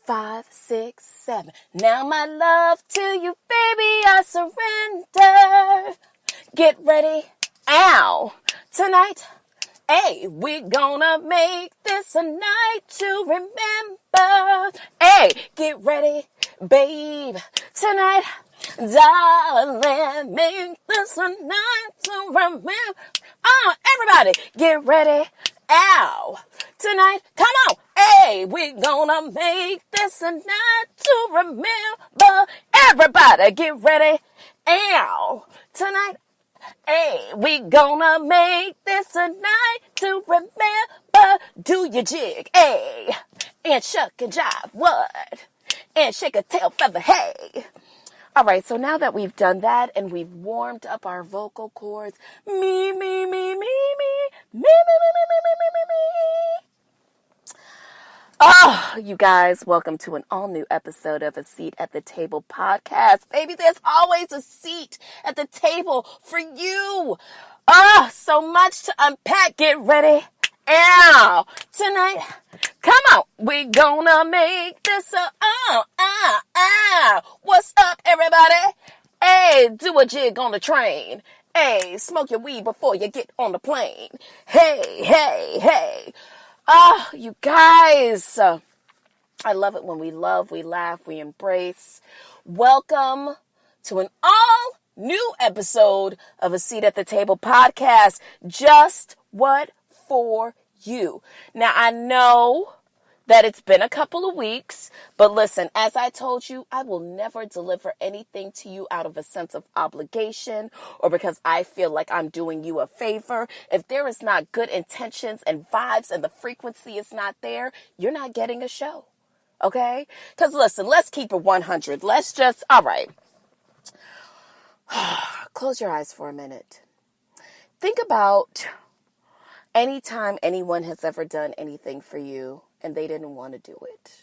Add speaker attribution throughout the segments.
Speaker 1: 5, 6, 7. Now my love to you, baby, I surrender. Get ready, ow, tonight. Hey, we gonna make this a night to remember. Hey, get ready, babe, tonight. Darling, make this a night to remember. Everybody, get ready, ow, tonight. Come on. Hey, we gonna make this a night to remember. Everybody, get ready, ow, tonight. Hey, we gonna make this a night to remember. Do your jig, hey, and shuck and jive, what? And shake a tail feather, hey. All right, so now that we've done that and we've warmed up our vocal cords, me. Oh, you guys, welcome to an all-new episode of A Seat at the Table podcast. Baby, there's always a seat at the table for you. So much to unpack. Get ready. Ow. Tonight, come on. We gonna make this a, What's up, everybody? Hey, do a jig on the train. Hey, smoke your weed before you get on the plane. Hey. You guys, I love it when we love, we laugh, we embrace. Welcome to an all new episode of A Seat at the Table podcast. Just what for you. Now, I know that it's been a couple of weeks, but listen, as I told you, I will never deliver anything to you out of a sense of obligation or because I feel like I'm doing you a favor. If there is not good intentions and vibes and the frequency is not there, you're not getting a show. Okay? Because listen, let's keep it 100. All right. Close your eyes for a minute. Think about anytime anyone has ever done anything for you and they didn't want to do it.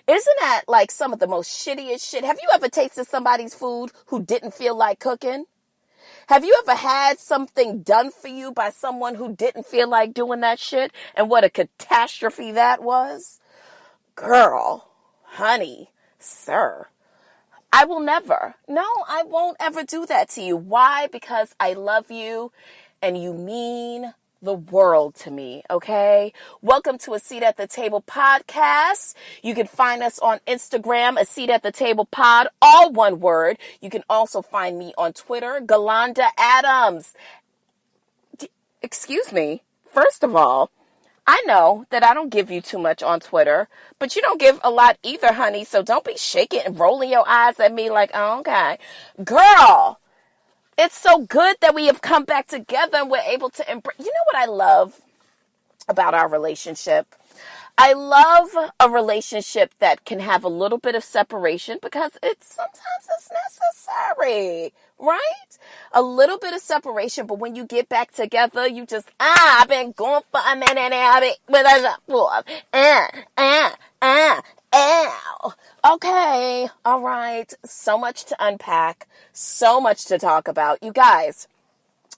Speaker 1: Isn't that like some of the most shittiest shit? Have you ever tasted somebody's food who didn't feel like cooking? Have you ever had something done for you by someone who didn't feel like doing that shit? And what a catastrophe that was? Girl, honey, sir, I won't ever do that to you. Why? Because I love you and you mean the world to me, okay? Welcome to A Seat at the Table podcast. You can find us on Instagram, A Seat at the Table pod, all one word. You can also find me on Twitter, Galanda Adams. Excuse me. First of all, I know that I don't give you too much on Twitter, but you don't give a lot either, honey, so don't be shaking and rolling your eyes at me like, oh, okay. Girl, it's so good that we have come back together and we're able to embrace. You know what I love about our relationship? I love a relationship that can have a little bit of separation because sometimes it's necessary, right? A little bit of separation, but when you get back together, you just, I've been going for a minute and I've been with ow. Okay, all right. So much to unpack, so much to talk about. You guys,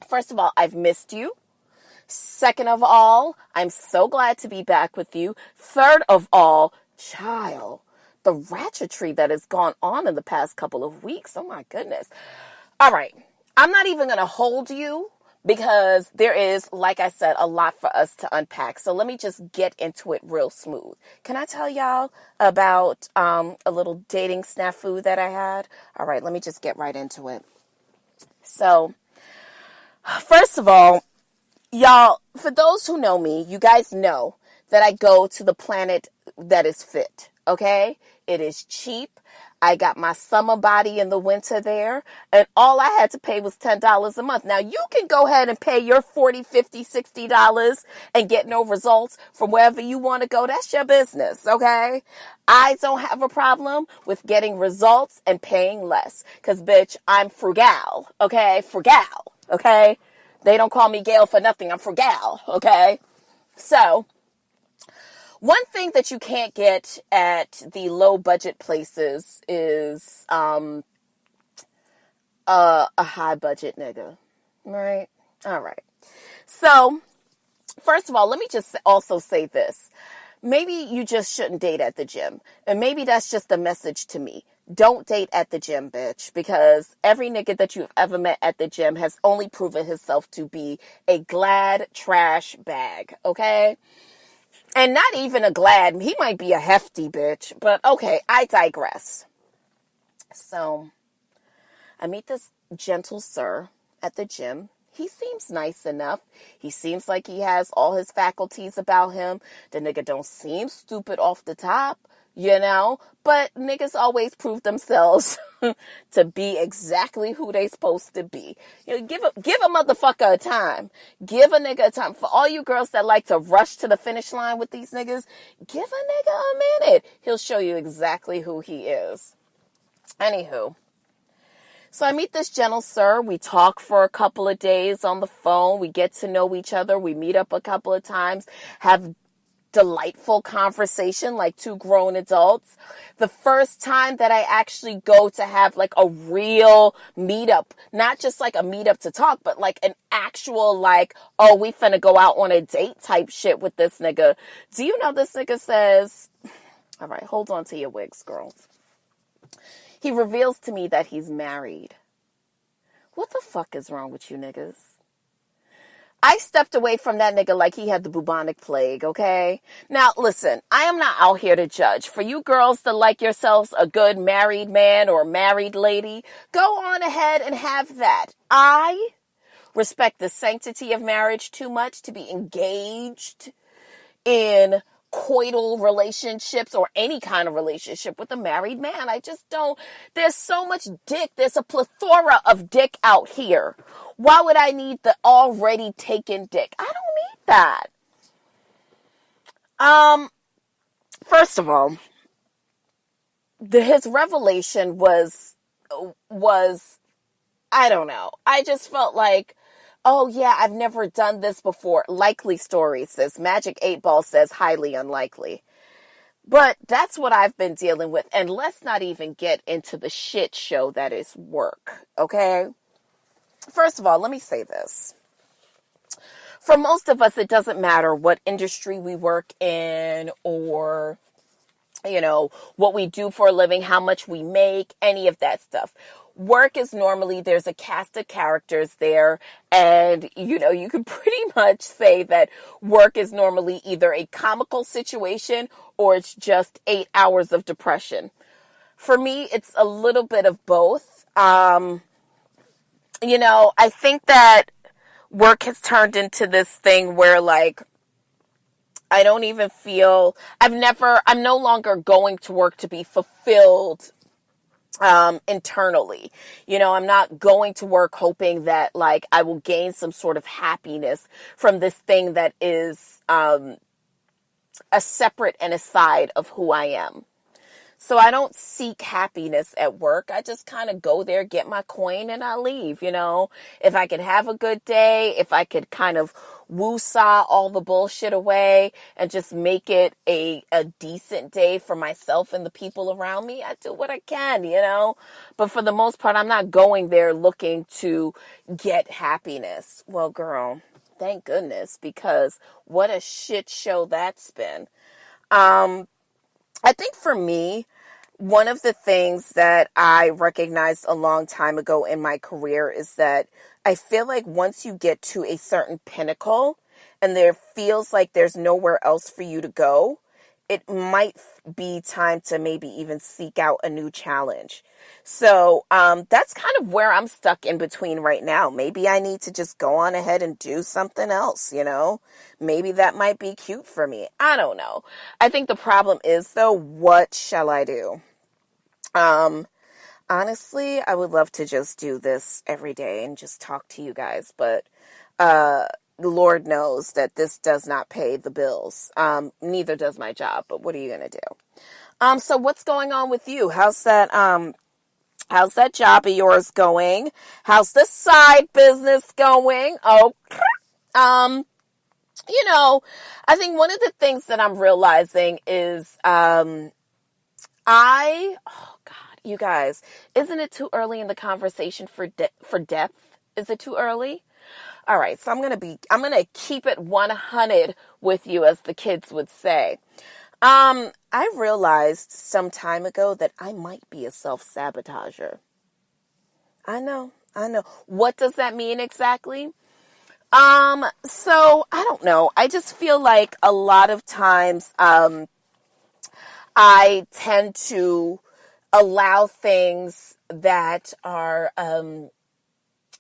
Speaker 1: first of all, I've missed you. Second of all, I'm so glad to be back with you. Third of all, child, the ratchetry that has gone on in the past couple of weeks. Oh my goodness. All right. I'm not even going to hold you because there is, like I said, a lot for us to unpack. So let me just get into it real smooth. Can I tell y'all about a little dating snafu that I had? All right, let me just get right into it. So, first of all, y'all, for those who know me, you guys know that I go to the Planet that is Fit, okay? It is cheap. I got my summer body in the winter there, and all I had to pay was $10 a month. Now, you can go ahead and pay your $40, $50, $60 and get no results from wherever you want to go. That's your business, okay? I don't have a problem with getting results and paying less because, bitch, I'm frugal, okay? Frugal, okay? They don't call me Gail for nothing. I'm frugal, okay? So, one thing that you can't get at the low budget places is a high budget nigga, right? All right. So, first of all, let me just also say this. maybe you just shouldn't date at the gym. And maybe that's just a message to me. Don't date at the gym, bitch, because every nigga that you've ever met at the gym has only proven himself to be a glad trash bag, okay? And not even a glad, he might be a hefty bitch, but okay, I digress. So, I meet this gentle sir at the gym. He seems nice enough. He seems like he has all his faculties about him. The nigga don't seem stupid off the top, but niggas always prove themselves to be exactly who they supposed to be. Give a motherfucker a time. Give a nigga a time. For all you girls that like to rush to the finish line with these niggas, give a nigga a minute. He'll show you exactly who he is. Anywho. So I meet this gentle sir. We talk for a couple of days on the phone. We get to know each other. We meet up a couple of times, have delightful conversation like two grown adults. The first time that I actually go to have like a real meetup, not just like a meetup to talk, but like an actual like, oh, we finna go out on a date type shit with this nigga. Do you know this nigga says, all right, hold on to your wigs, girls. He reveals to me that he's married. What the fuck is wrong with you niggas? I stepped away from that nigga like he had the bubonic plague, okay? Now, listen, I am not out here to judge. For you girls that like yourselves a good married man or married lady, go on ahead and have that. I respect the sanctity of marriage too much to be engaged in coital relationships or any kind of relationship with a married man. I just don't. There's so much dick. There's a plethora of dick out here. Why would I need the already taken dick? I don't need that. First of all, his revelation was, I don't know. I just felt like, oh yeah, I've never done this before. Likely story says, Magic 8 Ball says highly unlikely. But that's what I've been dealing with. And let's not even get into the shit show that is work, okay? First of all, let me say this. For most of us, it doesn't matter what industry we work in or, what we do for a living, how much we make, any of that stuff. Work is normally, there's a cast of characters there, and, you can pretty much say that work is normally either a comical situation or it's just 8 hours of depression. For me, it's a little bit of both. I think that work has turned into this thing where, like, I don't even feel, I'm no longer going to work to be fulfilled internally. I'm not going to work hoping that like I will gain some sort of happiness from this thing that is a separate and aside of who I am. So I don't seek happiness at work. I just kind of go there, get my coin, and I leave, If I could have a good day, if I could kind of woo-saw all the bullshit away and just make it a decent day for myself and the people around me, I do what I can, But for the most part, I'm not going there looking to get happiness. Well, girl, thank goodness, because what a shit show that's been. I think for me, one of the things that I recognized a long time ago in my career is that I feel like once you get to a certain pinnacle and there feels like there's nowhere else for you to go, it might be time to maybe even seek out a new challenge. So that's kind of where I'm stuck in between right now. Maybe I need to just go on ahead and do something else, Maybe that might be cute for me. I don't know. I think the problem is, though, what shall I do? Honestly, I would love to just do this every day and just talk to you guys, but the Lord knows that this does not pay the bills. Neither does my job, but what are you going to do? So what's going on with you? How's that job of yours going? How's the side business going? Oh, I think one of the things that I'm realizing is, oh God, you guys, isn't it too early in the conversation for depth? Is it too early? All right. So I'm going to keep it 100 with you, as the kids would say. I realized some time ago that I might be a self-sabotager. I know. What does that mean exactly? So I don't know. I just feel like a lot of times, I tend to allow things that are,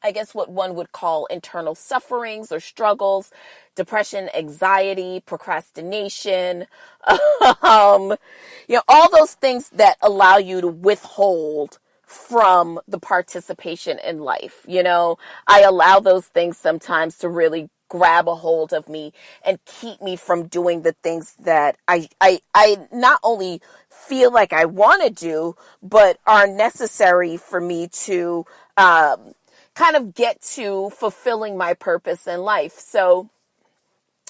Speaker 1: I guess what one would call internal sufferings or struggles, depression, anxiety, procrastination, all those things that allow you to withhold from the participation in life. I allow those things sometimes to really grab a hold of me and keep me from doing the things that I not only feel like I want to do, but are necessary for me to, kind of get to fulfilling my purpose in life. So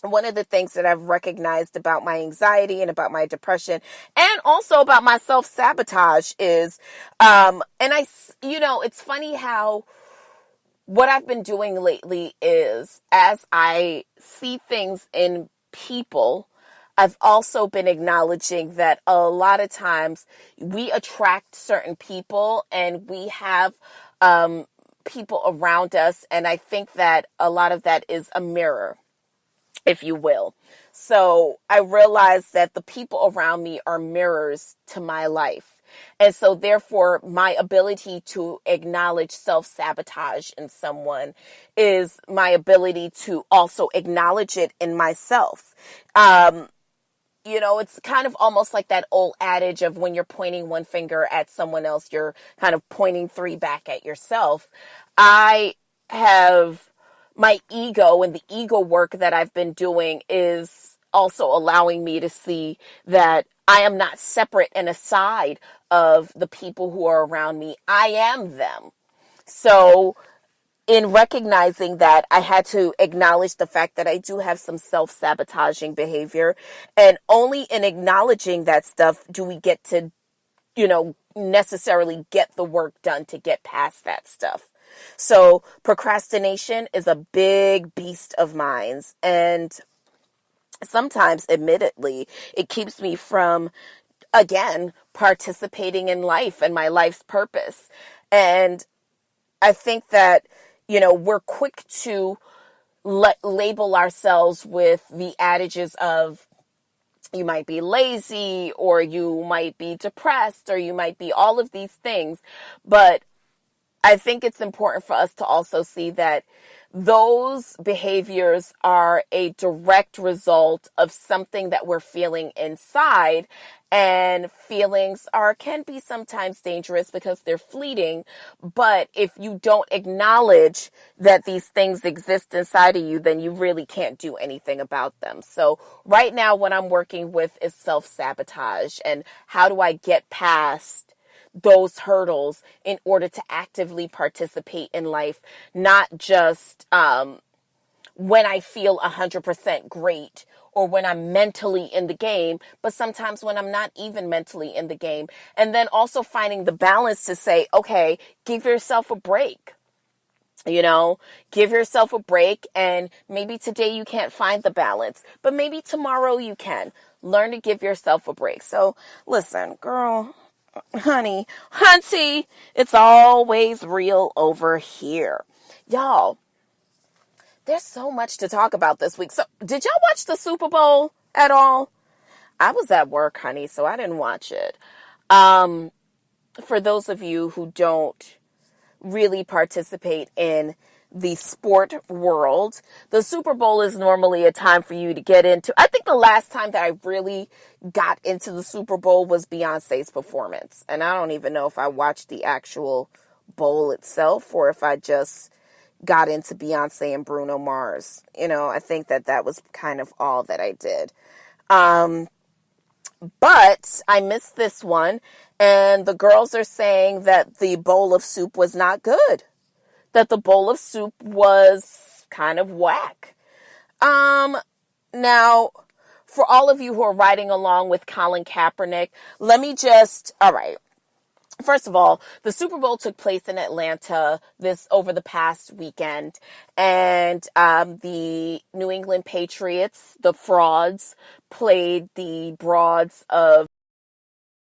Speaker 1: one of the things that I've recognized about my anxiety and about my depression and also about my self-sabotage is, it's funny how what I've been doing lately is as I see things in people, I've also been acknowledging that a lot of times we attract certain people and we have, people around us. And I think that a lot of that is a mirror, if you will. So I realize that the people around me are mirrors to my life. And so therefore my ability to acknowledge self-sabotage in someone is my ability to also acknowledge it in myself. It's kind of almost like that old adage of when you're pointing one finger at someone else, you're kind of pointing three back at yourself. I have my ego, and the ego work that I've been doing is also allowing me to see that I am not separate and aside of the people who are around me. I am them. So in recognizing that, I had to acknowledge the fact that I do have some self-sabotaging behavior. And only in acknowledging that stuff do we get to, necessarily get the work done to get past that stuff. So procrastination is a big beast of mine. And sometimes, admittedly, it keeps me from, again, participating in life and my life's purpose. And I think that, we're quick to label ourselves with the adages of you might be lazy or you might be depressed or you might be all of these things. But I think it's important for us to also see that those behaviors are a direct result of something that we're feeling inside, and feelings can be sometimes dangerous because they're fleeting. But if you don't acknowledge that these things exist inside of you, then you really can't do anything about them. So right now what I'm working with is self-sabotage, and how do I get past those hurdles in order to actively participate in life, not just when I feel 100% great or when I'm mentally in the game, but sometimes when I'm not even mentally in the game. And then also finding the balance to say, okay, give yourself a break. Give yourself a break, and maybe today you can't find the balance, but maybe tomorrow you can. Learn to give yourself a break. So listen, girl, honey, hunty, it's always real over here. Y'all, there's so much to talk about this week. So, did y'all watch the Super Bowl at all? I was at work, honey, so I didn't watch it. For those of you who don't really participate in the sport world, the Super Bowl is normally a time for you to get into. I think the last time that I really got into the Super Bowl was Beyonce's performance. And I don't even know if I watched the actual bowl itself or if I just got into Beyonce and Bruno Mars. I think that was kind of all that I did. But I missed this one, and the girls are saying that the bowl of soup was not good. That the bowl of soup was kind of whack. Now, for all of you who are riding along with Colin Kaepernick, all right. First of all, the Super Bowl took place in Atlanta over the past weekend, and the New England Patriots, the frauds, played the broads of